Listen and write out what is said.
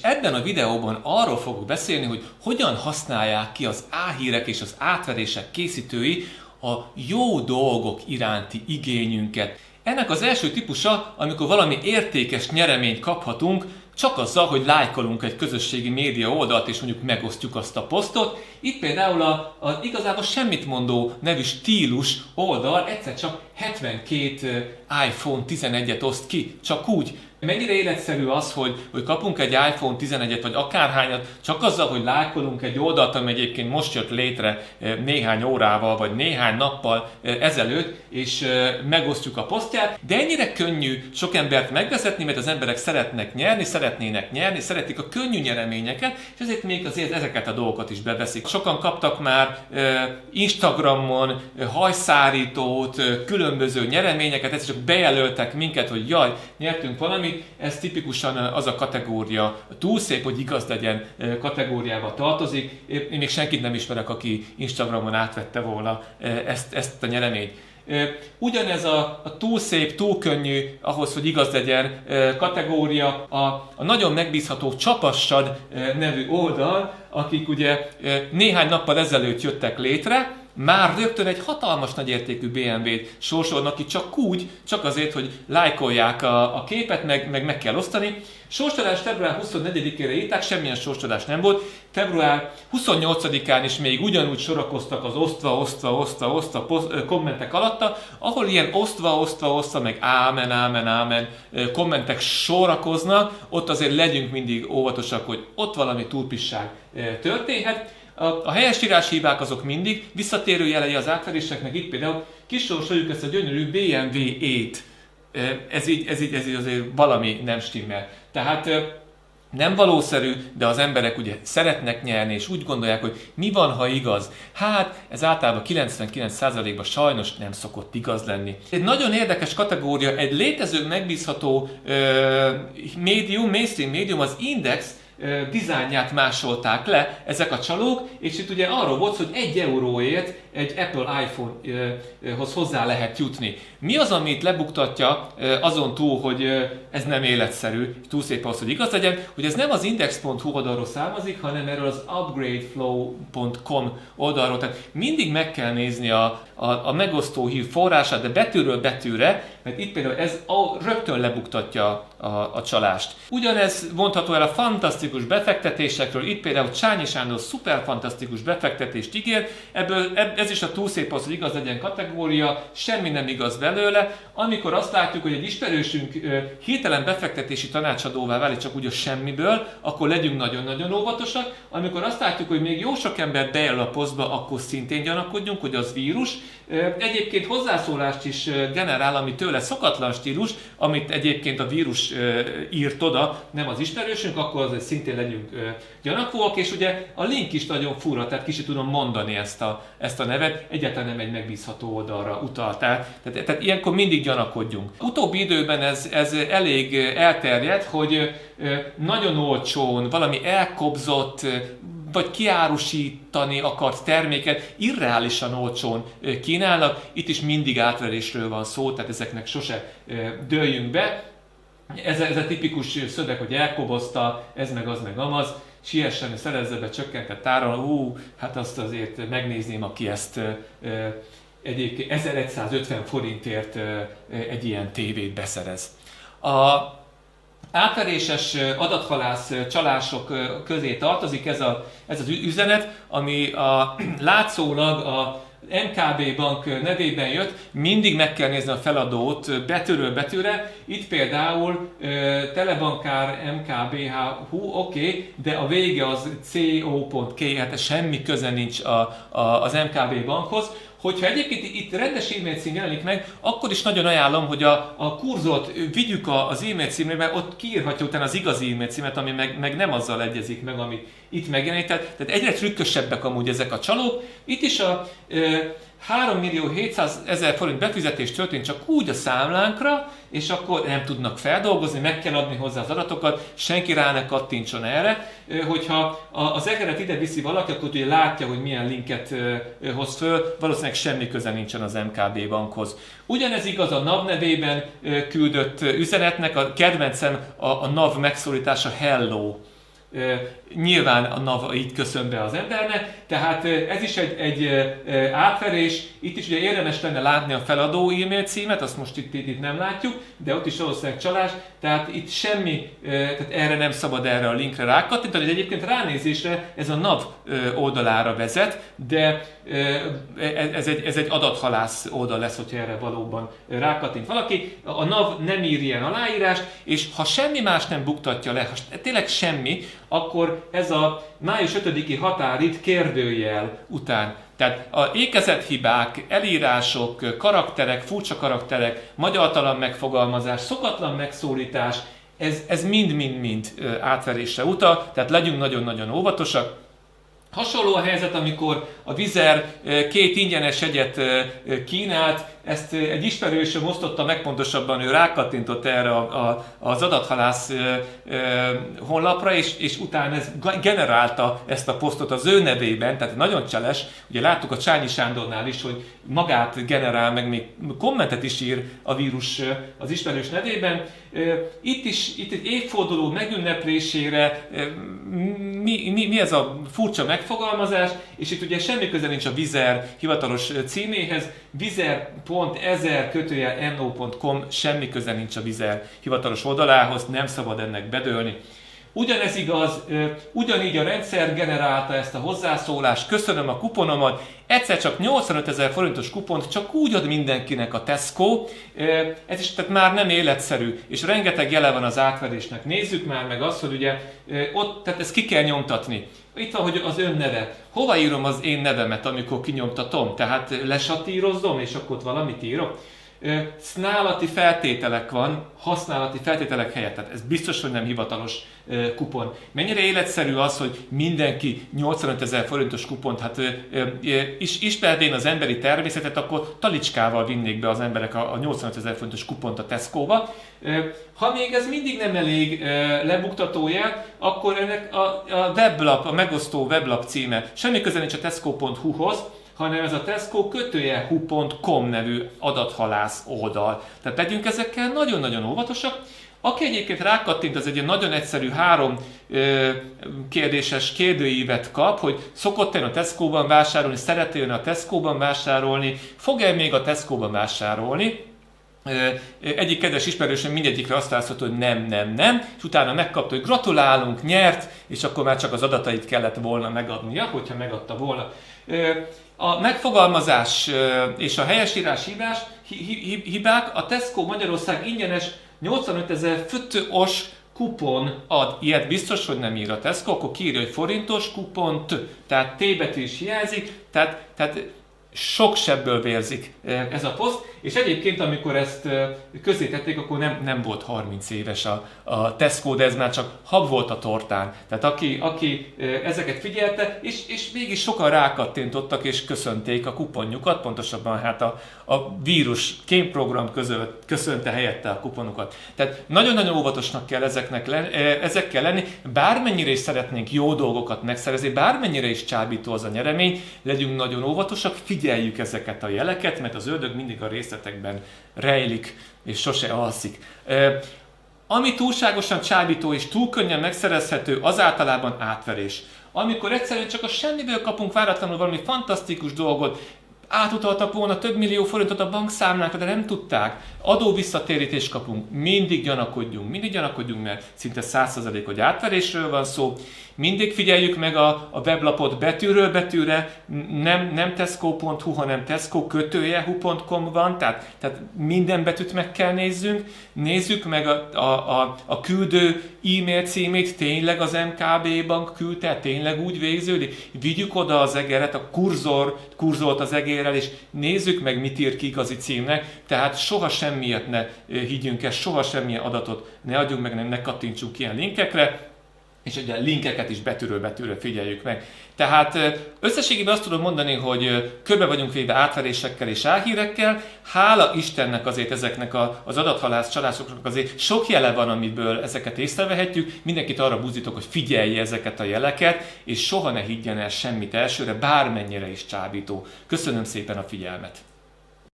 Ebben a videóban arról fogok beszélni, hogy hogyan használják ki az álhírek és az átverések készítői a jó dolgok iránti igényünket. Ennek az első típusa, amikor valami értékes nyereményt kaphatunk, csak azzal, hogy lájkolunk egy közösségi média oldalt és mondjuk megosztjuk azt a posztot. Itt például a igazából semmit mondó nevű stílus oldal egyszer csak 72 iPhone 11-et oszt ki, csak úgy. Mennyire életszerű az, hogy kapunk egy iPhone 11-et vagy akárhányat, csak azzal, hogy lájkolunk egy oldalt, ami egyébként most jött létre néhány órával vagy néhány nappal ezelőtt, és megosztjuk a posztját, de ennyire könnyű sok embert megvezetni, mert az emberek szeretnének nyerni, szeretik a könnyű nyereményeket, és ezért még azért ezeket a dolgokat is beveszik. Sokan kaptak már Instagramon hajszárítót, különböző nyereményeket, ezt csak bejelöltek minket, hogy jaj, nyertünk valamit. Ez tipikusan az a kategória, túl szép, hogy igaz legyen kategóriába tartozik. Én még senkit nem ismerek, aki Instagramon átvette volna ezt a nyereményt. Ugyanez a túl szép, túl könnyű, ahhoz, hogy igaz legyen kategória, a nagyon megbízható Csapassad nevű oldal, akik ugye néhány nappal ezelőtt jöttek létre, már rögtön egy hatalmas nagyértékű BMW-t sorsolnak ki csak azért, hogy lájkolják a képet, meg kell osztani. Sorsolás február 24-ére írták, semmilyen sorsolás nem volt. Február 28-án is még ugyanúgy sorakoztak az osztva kommentek alatta, ahol ilyen osztva, meg ámen kommentek sorakoznak, ott azért legyünk mindig óvatosak, hogy ott valami túlpisság történhet. A helyesírás hibák azok mindig visszatérő jelei az átveréseknek, itt például kisorsoljuk ezt a gyönyörű BMW E-t. Ez így azért valami nem stimmel. Tehát nem valószerű, de az emberek ugye szeretnek nyerni, és úgy gondolják, hogy mi van, ha igaz. Hát ez általában 99%-ban sajnos nem szokott igaz lenni. Egy nagyon érdekes kategória, egy létező megbízható mainstream médium, az Index, dizájnját másolták le ezek a csalók, és itt ugye arról volt, hogy 1 euróért egy Apple iPhone-hoz hozzá lehet jutni. Mi az, amit lebuktatja azon túl, hogy ez nem életszerű, túl szép az, hogy igaz legyen, hogy ez nem az index.hu oldalról származik, hanem erről az upgradeflow.com oldalról. Tehát mindig meg kell nézni a megosztó hír forrását, de betűről betűre, mert itt például ez rögtön lebuktatja a csalást. Ugyanez mondható el a fantasztikus befektetésekről, itt például Csányi Sándor szuper fantasztikus befektetést ígér, ez is a túl szép az, hogy igaz legyen kategória, semmi nem igaz belőle. Amikor azt látjuk, hogy egy ismerősünk hirtelen befektetési tanácsadóvá válik csak úgy a semmiből, akkor legyünk nagyon-nagyon óvatosak. Amikor azt látjuk, hogy még jó sok ember bejelöl a posztba, akkor szintén gyanakodjunk, hogy az vírus. Egyébként hozzászólást is generál, ami tőle szokatlan stílus, amit egyébként a vírus írt oda, nem az ismerősünk, akkor azért szintén legyünk gyanakvóak, és ugye a link is nagyon fura, tehát ki sem tudom mondani ezt a nevet, egyáltalán nem egy megbízható oldalra utaltál, tehát ilyenkor mindig gyanakodjunk. Utóbbi időben ez elég elterjedt, hogy nagyon olcsón, valami elkobzott, vagy kiárusítani akart terméket irreálisan olcsón kínálnak. Itt is mindig átverésről van szó, tehát ezeknek sose dőljünk be. Ez a tipikus szöveg, hogy elkobozta, ez meg az meg amaz, siessen, szerezze be csökkentett áron, hát azt azért megnézném, aki ezt egyébként 1150 forintért egy ilyen tévét beszerez. Átveréses adathalász csalások közé tartozik ez az üzenet, ami látszólag a MKB bank nevében jött, mindig meg kell nézni a feladót betűről betűre. Itt például telebankár MKBHU, oké, de a vége az CO.K, hát semmi köze nincs az MKB bankhoz. Hogyha egyébként itt rendes e-mail cím jelenik meg, akkor is nagyon ajánlom, hogy a kurzort vigyük az e-mail címre, mert ott kiírhatja utána az igazi e-mail címet, ami meg nem azzal egyezik meg, ami itt megjelenik. Tehát egyre trükkösebbek amúgy ezek a csalók. Itt is a 3.700.000 forint befizetés történt csak úgy a számlánkra, és akkor nem tudnak feldolgozni, meg kell adni hozzá az adatokat, senki rá ne kattintson erre. Hogyha az egeret ide viszi valaki, akkor ugye látja, hogy milyen linket hoz föl, valószínűleg semmi köze nincsen az MKB bankhoz. Ugyanez igaz a NAV nevében küldött üzenetnek, a kedvencem a NAV megszólítása Hello. Nyilván a NAV így köszön be az embernek, tehát ez is egy átverés. Itt is ugye érdemes lenne látni a feladó e-mail címet, azt most itt nem látjuk, de ott is valószínűleg csalás, tehát itt semmi, tehát erre nem szabad erre a linkre rákattintani, de egyébként ránézésre ez a NAV oldalára vezet, de ez egy adathalász oldal lesz, hogyha erre valóban rákattint valaki. A NAV nem ír ilyen aláírást, és ha semmi más nem buktatja le, ha tényleg semmi, akkor ez a május 5-i határid kérdőjel után. Tehát a ékezethibák, elírások, karakterek, furcsa karakterek, magyartalan megfogalmazás, szokatlan megszólítás, ez mind-mind-mind átverésre utal, tehát legyünk nagyon-nagyon óvatosak. Hasonló a helyzet, amikor a Vizer 2 ingyenes jegyet kínált, ezt egy ismerősöm osztotta meg, pontosabban ő rákattintott erre az adathalász honlapra, és utána ez generálta ezt a posztot az ő nevében, tehát nagyon cseles. Ugye láttuk a Csányi Sándornál is, hogy magát generál, meg még kommentet is ír a vírus az ismerős nevében. Itt egy évforduló megünneplésére mi ez a furcsa megfogalmazás, és itt ugye semmi köze nincs a Vizer hivatalos címéhez, vizer.ezer-no.com, semmi köze nincs a Vizer hivatalos oldalához, nem szabad ennek bedőlni. Ugyanez igaz, ugyanígy a rendszer generálta ezt a hozzászólást, köszönöm a kuponomat, egyszer csak 85 000 forintos kupont csak úgy ad mindenkinek a Tesco, ez is tehát már nem életszerű, és rengeteg jele van az átverésnek. Nézzük már meg azt, hogy ugye ott, tehát ezt ki kell nyomtatni. Itt van, hogy az ön neve. Hova írom az én nevemet, amikor kinyomtatom? Tehát lesatírozom, és akkor ott valamit írok? Használati feltételek van, használati feltételek helyett, tehát ez biztos, hogy nem hivatalos kupon. Mennyire életszerű az, hogy mindenki 85 000 forintos kupont, hát ismervén az emberi természetet, akkor talicskával vinnék be az emberek a 85 000 forintos kupont a Tesco-ba. Ha még ez mindig nem elég lebuktatója, akkor ennek a weblap, a megosztó weblap címe semmi köze nincs a tesco.hu-hoz, hanem ez a tesco-hu.com nevű adathalász oldal. Tehát legyünk ezekkel nagyon-nagyon óvatosak. Aki egyébként rákattint, az egy nagyon egyszerű 3 kérdéses kérdőívet kap, hogy szokott-e a Tesco-ban vásárolni, szeretne a Tesco-ban vásárolni, fog-e még a Tesco-ban vásárolni. Egyik kedves ismerősöm mindegyikre azt válaszolta, hogy nem, és utána megkapta, hogy gratulálunk, nyert, és akkor már csak az adatait kellett volna megadnia, hogyha megadta volna. A megfogalmazás és a helyesírás hibák, a Tesco Magyarország ingyenes 85 000 fötős kupon ad. Ilyet biztos, hogy nem ír a Tesco, akkor kiírja, hogy forintos kupont, tehát T betű is hiányzik, tehát sok sebből vérzik ez a poszt, és egyébként amikor ezt közzétették, akkor nem volt 30 éves a Tesco, de ez már csak hab volt a tortán. Tehát aki ezeket figyelte, és mégis sokan rákattintottak és köszönték a kuponjukat, pontosabban hát a vírus kémprogram köszönte helyette a kuponukat. Tehát nagyon-nagyon óvatosnak kell ezekkel lenni, bármennyire is szeretnénk jó dolgokat megszerezni, bármennyire is csábító az a nyeremény, legyünk nagyon óvatosak, figyeljük ezeket a jeleket, mert az ördög mindig a részletekben rejlik, és sose alszik. Ami túlságosan csábító és túl könnyen megszerezhető, az általában átverés. Amikor egyszerűen csak a semmiből kapunk váratlanul valami fantasztikus dolgot, átutaltak volna több millió forintot a bankszámlákra, de nem tudták. Adóvisszatérítést kapunk. Mindig gyanakodjunk, mert szinte 100% hogy átverésről van szó. Mindig figyeljük meg a weblapot betűről betűre, nem tesco.hu, hanem tesco-hu.com van, tehát minden betűt meg kell nézzük meg a küldő e-mail címét, tényleg az MKB bank küldte, tényleg úgy végződik. Vigyük oda az egeret, a kurzort az egérrel, és nézzük meg, mit ír ki igazi címnek, tehát soha semmiet ne higgyünk el, soha semmilyen adatot ne adjunk meg, ne kattintsunk ilyen linkekre, és ugye a linkeket is betűről betűre figyeljük meg. Tehát összességében azt tudom mondani, hogy körbe vagyunk véve átverésekkel és álhírekkel. Hála Istennek azért ezeknek az adathalász csalásoknak azért sok jele van, amiből ezeket észrevehetjük. Mindenkit arra buzdítok, hogy figyelje ezeket a jeleket, és soha ne higgyen el semmit elsőre, bármennyire is csábító. Köszönöm szépen a figyelmet!